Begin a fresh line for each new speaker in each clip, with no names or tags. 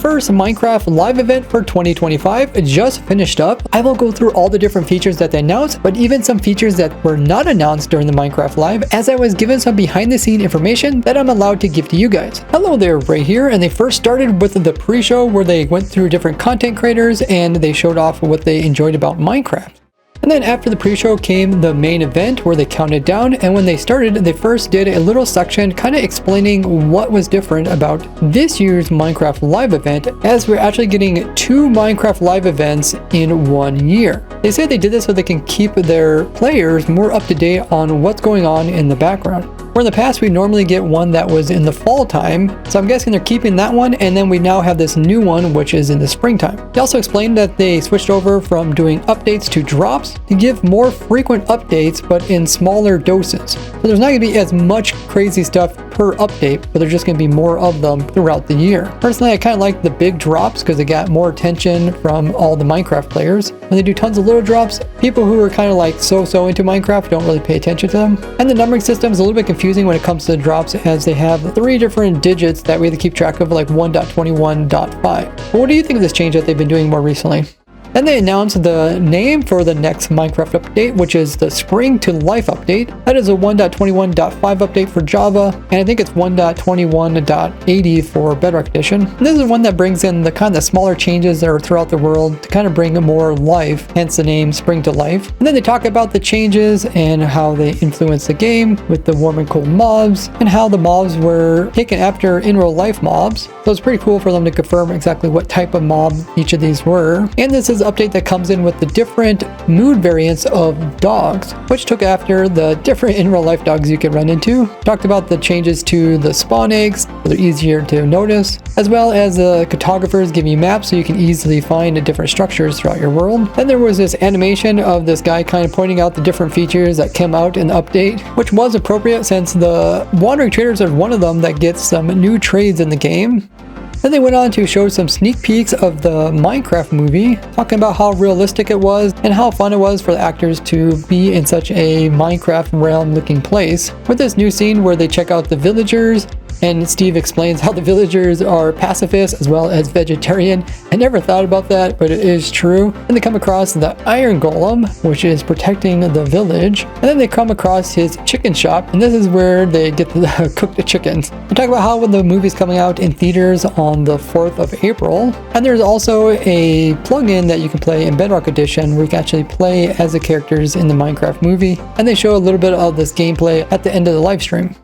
first Minecraft live event for 2025 just finished up. I will go through all the different features that they announced, but even some features that were not announced during the Minecraft live, as I was given some behind the scene information that I'm allowed to give to you guys. Hello there, Ray here, and they first started with the pre-show where they went through different content creators and they showed off what they enjoyed about Minecraft. And then after the pre-show came the main event where they counted down, and when they started, they first did a little section kind of explaining what was different about this year's Minecraft live event, as we're actually getting 2 Minecraft live events in 1 year. They say they did this so they can keep their players more up to date on what's going on in the background. Where in the past we normally get one that was in the fall time, so I'm guessing they're keeping that one, and then we now have this new one which is in the springtime. They also explained that they switched over from doing updates to drops to give more frequent updates but in smaller doses. So there's not going to be as much crazy stuff per update, but there's just going to be more of them throughout the year. Personally, I kind of like the big drops because they got more attention from all the Minecraft players. When they do tons of little drops, people who are kind of like so into Minecraft don't really pay attention to them. And the numbering system is a little bit confusing when it comes to the drops, as they have 3 different digits that we have to keep track of, like 1.21.5. But what do you think of this change that they've been doing more recently? Then they announced the name for the next Minecraft update, which is the Spring to Life update. That is a 1.21.5 update for Java, and I think it's 1.21.80 for Bedrock Edition. And this is one that brings in the kind of smaller changes that are throughout the world to kind of bring more life, hence the name Spring to Life. And then they talk about the changes and how they influence the game with the warm and cold mobs, and how the mobs were taken after in real life mobs. So it's pretty cool for them to confirm exactly what type of mob each of these were. And this is update that comes in with the different mood variants of dogs, which took after the different in real life dogs you could run into. Talked about the changes to the spawn eggs, so they're easier to notice, as well as the cartographers give you maps so you can easily find different structures throughout your world. Then there was this animation of this guy kind of pointing out the different features that came out in the update, which was appropriate since the wandering traders are one of them that gets some new trades in the game. Then they went on to show some sneak peeks of the Minecraft movie, talking about how realistic it was and how fun it was for the actors to be in such a Minecraft realm looking place. With this new scene where they check out the villagers, and Steve explains how the villagers are pacifists as well as vegetarian. I never thought about that, but it is true. And they come across the iron golem, which is protecting the village. And then they come across his chicken shop, and this is where they get to cook the chickens. We talk about how the movie's coming out in theaters on the 4th of April. And there's also a plugin that you can play in Bedrock Edition where you can actually play as the characters in the Minecraft movie. And they show a little bit of this gameplay at the end of the live stream.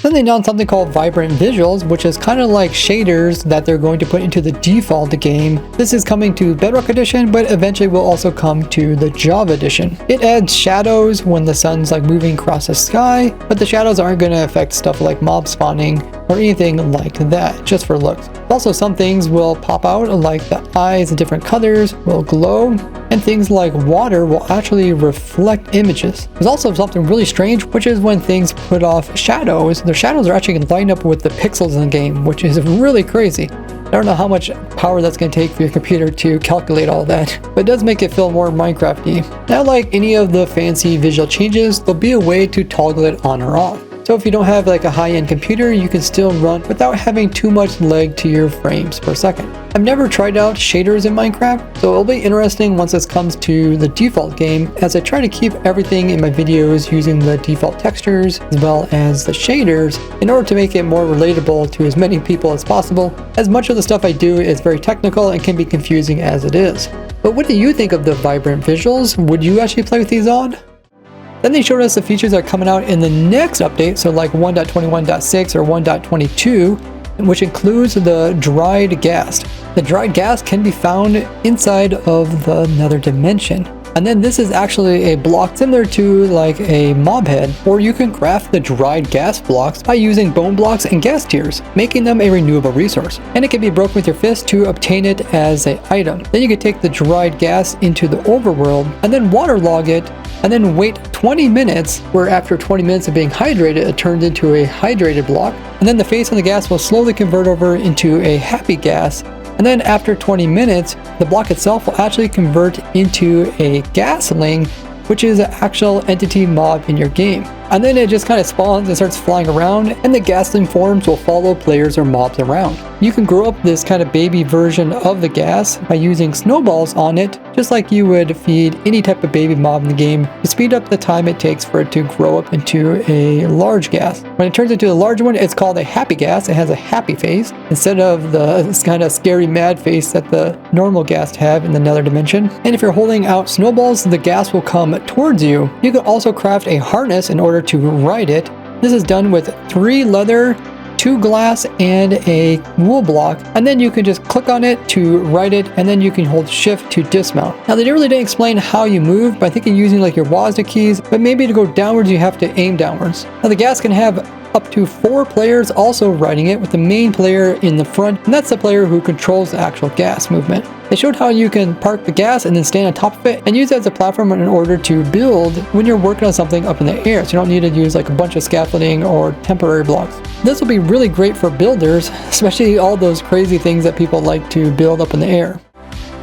Then they announced something called Vibrant Visuals, which is kind of like shaders that they're going to put into the default game. This is coming to Bedrock Edition, but eventually will also come to the Java Edition. It adds shadows when the sun's like moving across the sky, but the shadows aren't going to affect stuff like mob spawning or anything like that, just for looks. Also, some things will pop out, like the eyes in different colors will glow, and things like water will actually reflect images. There's also something really strange, which is when things put off shadows. Their shadows are actually going to line up with the pixels in the game, which is really crazy. I don't know how much power that's going to take for your computer to calculate all that, but it does make it feel more Minecraft-y. Now, like any of the fancy visual changes, there'll be a way to toggle it on or off. So if you don't have like a high-end computer, you can still run without having too much lag to your frames per second. I've never tried out shaders in Minecraft, so it'll be interesting once this comes to the default game, as I try to keep everything in my videos using the default textures as well as the shaders in order to make it more relatable to as many people as possible, as much of the stuff I do is very technical and can be confusing as it is. But what do you think of the vibrant visuals? Would you actually play with these on? Then they showed us the features that are coming out in the next update, so like 1.21.6 or 1.22, which includes the dried ghast. The dried ghast can be found inside of the nether dimension. And then this is actually a block similar to like a mob head, or you can craft the dried ghast blocks by using bone blocks and ghast tears, making them a renewable resource. And it can be broken with your fist to obtain it as an item. Then you can take the dried ghast into the overworld and then waterlog it, and then wait 20 minutes, where after 20 minutes of being hydrated, it turns into a hydrated block. And then the face on the ghast will slowly convert over into a happy ghast. And then after 20 minutes, the block itself will actually convert into a ghastling, which is an actual entity mob in your game. and then it just kind of spawns and starts flying around, and the ghastling forms will follow players or mobs around. You can grow up this kind of baby version of the ghast by using snowballs on it, just like you would feed any type of baby mob in the game to speed up the time it takes for it to grow up into a large ghast. When it turns into a large one, it's called a happy ghast. It has a happy face instead of the kind of scary mad face that the normal ghast have in the nether dimension. And if you're holding out snowballs, the ghast will come towards you. You can also craft a harness in order to ride it. This is done with 3 leather, 2 glass, and a wool block, and then you can just click on it to ride it, and then you can hold shift to dismount. Now they really didn't explain how you move, but I think you're using like your WASD keys, but maybe to go downwards you have to aim downwards. Now the ghast can have up to 4 players also riding it, with the main player in the front, and that's the player who controls the actual ghast movement. They showed how you can park the ghast and then stand on top of it and use it as a platform in order to build when you're working on something up in the air, so you don't need to use like a bunch of scaffolding or temporary blocks. This will be really great for builders, especially all those crazy things that people like to build up in the air.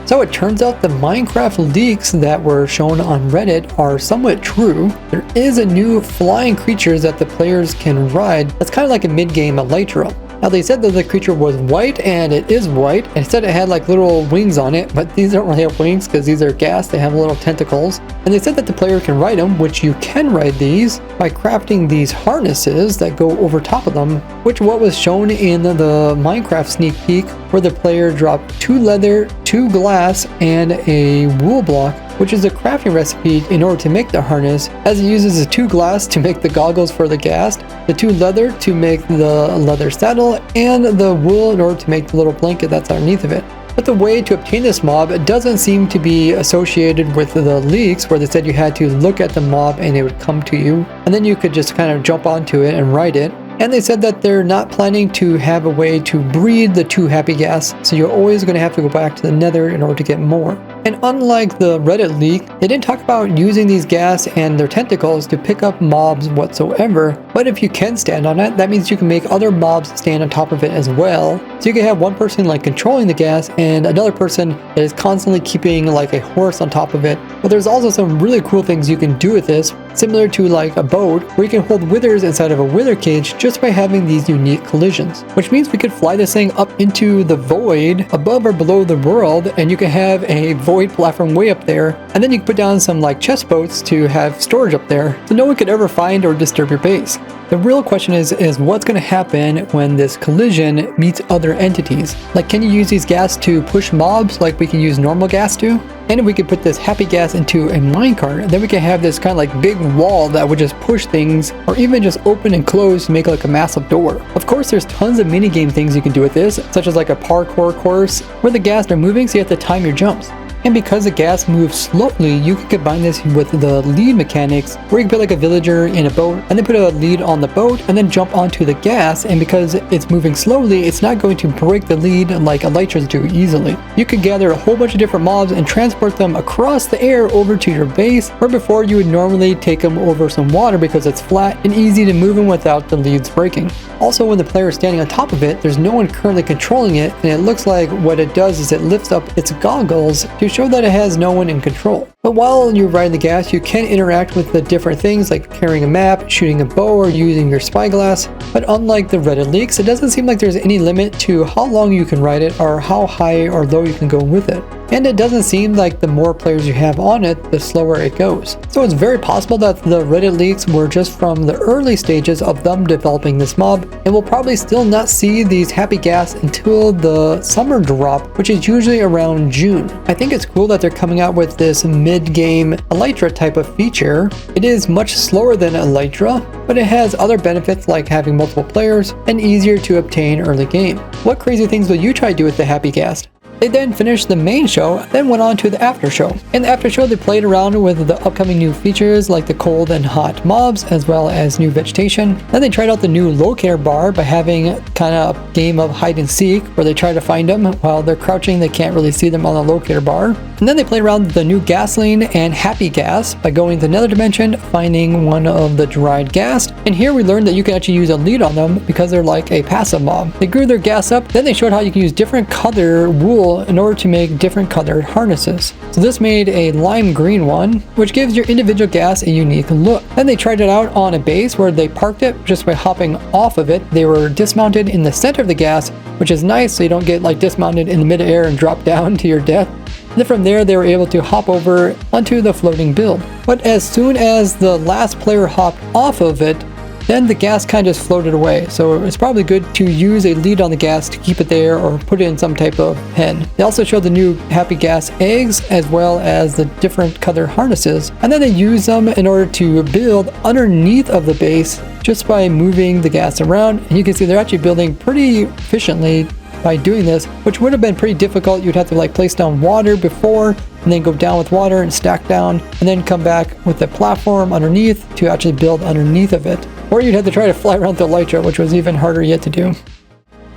So it turns out the Minecraft leaks that were shown on Reddit are somewhat true. There is a new flying creature that the players can ride that's kind of like a mid-game elytra. Now they said that the creature was white, and it is white, and it said it had like little wings on it, but these don't really have wings because these are ghast, they have little tentacles. And they said that the player can ride them, which you can ride these by crafting these harnesses that go over top of them, which what was shown in the Minecraft sneak peek, where the player dropped 2 leather, 2 glass, and a wool block, which is a crafting recipe in order to make the harness, as it uses the 2 glass to make the goggles for the ghast, the 2 leather to make the leather saddle, and the wool in order to make the little blanket that's underneath of it. But the way to obtain this mob doesn't seem to be associated with the leaks, where they said you had to look at the mob and it would come to you, and then you could just kind of jump onto it and ride it. And they said that they're not planning to have a way to breed the 2 happy ghasts, so you're always going to have to go back to the nether in order to get more. And unlike the Reddit leak, they didn't talk about using these ghasts and their tentacles to pick up mobs whatsoever, but if you can stand on it, that means you can make other mobs stand on top of it as well. So you can have one person like controlling the ghast and another person that is constantly keeping like a horse on top of it. But there's also some really cool things you can do with this, similar to like a boat, where you can hold withers inside of a wither cage just by having these unique collisions. Which means we could fly this thing up into the void above or below the world, and you can have a void platform way up there, and then you can put down some like chest boats to have storage up there, so no one could ever find or disturb your base. The real question is what's going to happen when this collision meets other entities? Like, can you use these ghast to push mobs like we can use normal ghast to? And if we could put this happy ghast into a minecart, then we can have this kind of like big wall that would just push things, or even just open and close to make like a massive door. Of course, there's tons of minigame things you can do with this, such as like a parkour course where the ghast are moving, so you have to time your jumps. And because the ghast moves slowly, you can combine this with the lead mechanics, where you can put like a villager in a boat and then put a lead on the boat and then jump onto the ghast, and because it's moving slowly, it's not going to break the lead like elytras do easily. You can gather a whole bunch of different mobs and transport them across the air over to your base, where before you would normally take them over some water because it's flat and easy to move them without the leads breaking. Also, when the player is standing on top of it, there's no one currently controlling it, and it looks like what it does is it lifts up its goggles to show that it has no one in control. But while you're riding the ghast, you can interact with the different things like carrying a map, shooting a bow, or using your spyglass. But unlike the Reddit leaks, it doesn't seem like there's any limit to how long you can ride it or how high or low you can go with it. And it doesn't seem like the more players you have on it, the slower it goes. So it's very possible that the Reddit leaks were just from the early stages of them developing this mob, and we'll probably still not see these happy ghasts until the summer drop, which is usually around June. I think it's cool that they're coming out with this mid-game elytra type of feature. It is much slower than elytra, but it has other benefits like having multiple players and easier to obtain early game. What crazy things will you try to do with the happy ghast? They then finished the main show, then went on to the after show. In the after show, they played around with the upcoming new features like the cold and hot mobs, as well as new vegetation. Then they tried out the new locator bar by having kind of a game of hide and seek, where they try to find them while they're crouching. They can't really see them on the locator bar. And then they played around with the new ghastling and happy ghast by going to another dimension, finding one of the dried ghast. And here we learned that you can actually use a lead on them because they're like a passive mob. They grew their ghast up, then they showed how you can use different color wool fuel in order to make different colored harnesses. So this made a lime green one, which gives your individual ghast a unique look. Then they tried it out on a base where they parked it just by hopping off of it. They were dismounted in the center of the ghast, which is nice so you don't get like dismounted in the mid-air and drop down to your death. And then from there, they were able to hop over onto the floating build. But as soon as the last player hopped off of it, then the ghast kind of just floated away. So it's probably good to use a lead on the ghast to keep it there or put it in some type of pen. They also showed the new happy ghast eggs as well as the different color harnesses. And then they use them in order to build underneath of the base just by moving the ghast around. And you can see they're actually building pretty efficiently by doing this, which would have been pretty difficult. You'd have to like place down water before and then go down with water and stack down and then come back with a platform underneath to actually build underneath of it. Or you'd have to try to fly around the elytra, which was even harder yet to do.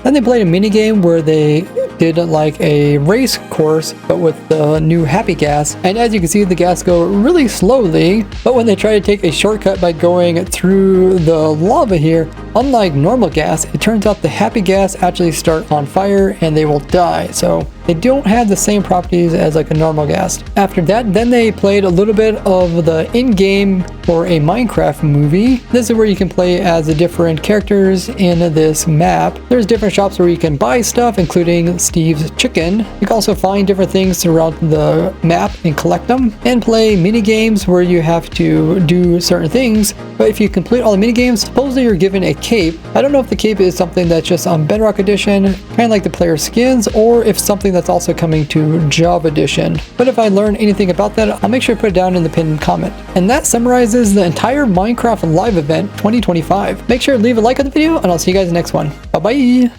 Then they played a mini game where they did like a race course, but with the new happy ghast. And as you can see, the ghast go really slowly, but when they try to take a shortcut by going through the lava here, unlike normal ghast, it turns out the happy ghast actually start on fire and they will die. So they don't have the same properties as like a normal ghast. After that, then they played a little bit of the in-game for a Minecraft movie. This is where you can play as the different characters in this map. There's different shops where you can buy stuff, including Steve's chicken. You can also find different things throughout the map and collect them, and play mini games where you have to do certain things. But if you complete all the mini games, supposedly you're given a cape. I don't know if the cape is something that's just on Bedrock Edition, kind of like the player skins, or if something that's also coming to Java Edition. But if I learn anything about that, I'll make sure to put it down in the pinned comment. And that summarizes the entire Minecraft Live event 2025. Make sure to leave a like on the video, and I'll see you guys in the next one. Bye bye!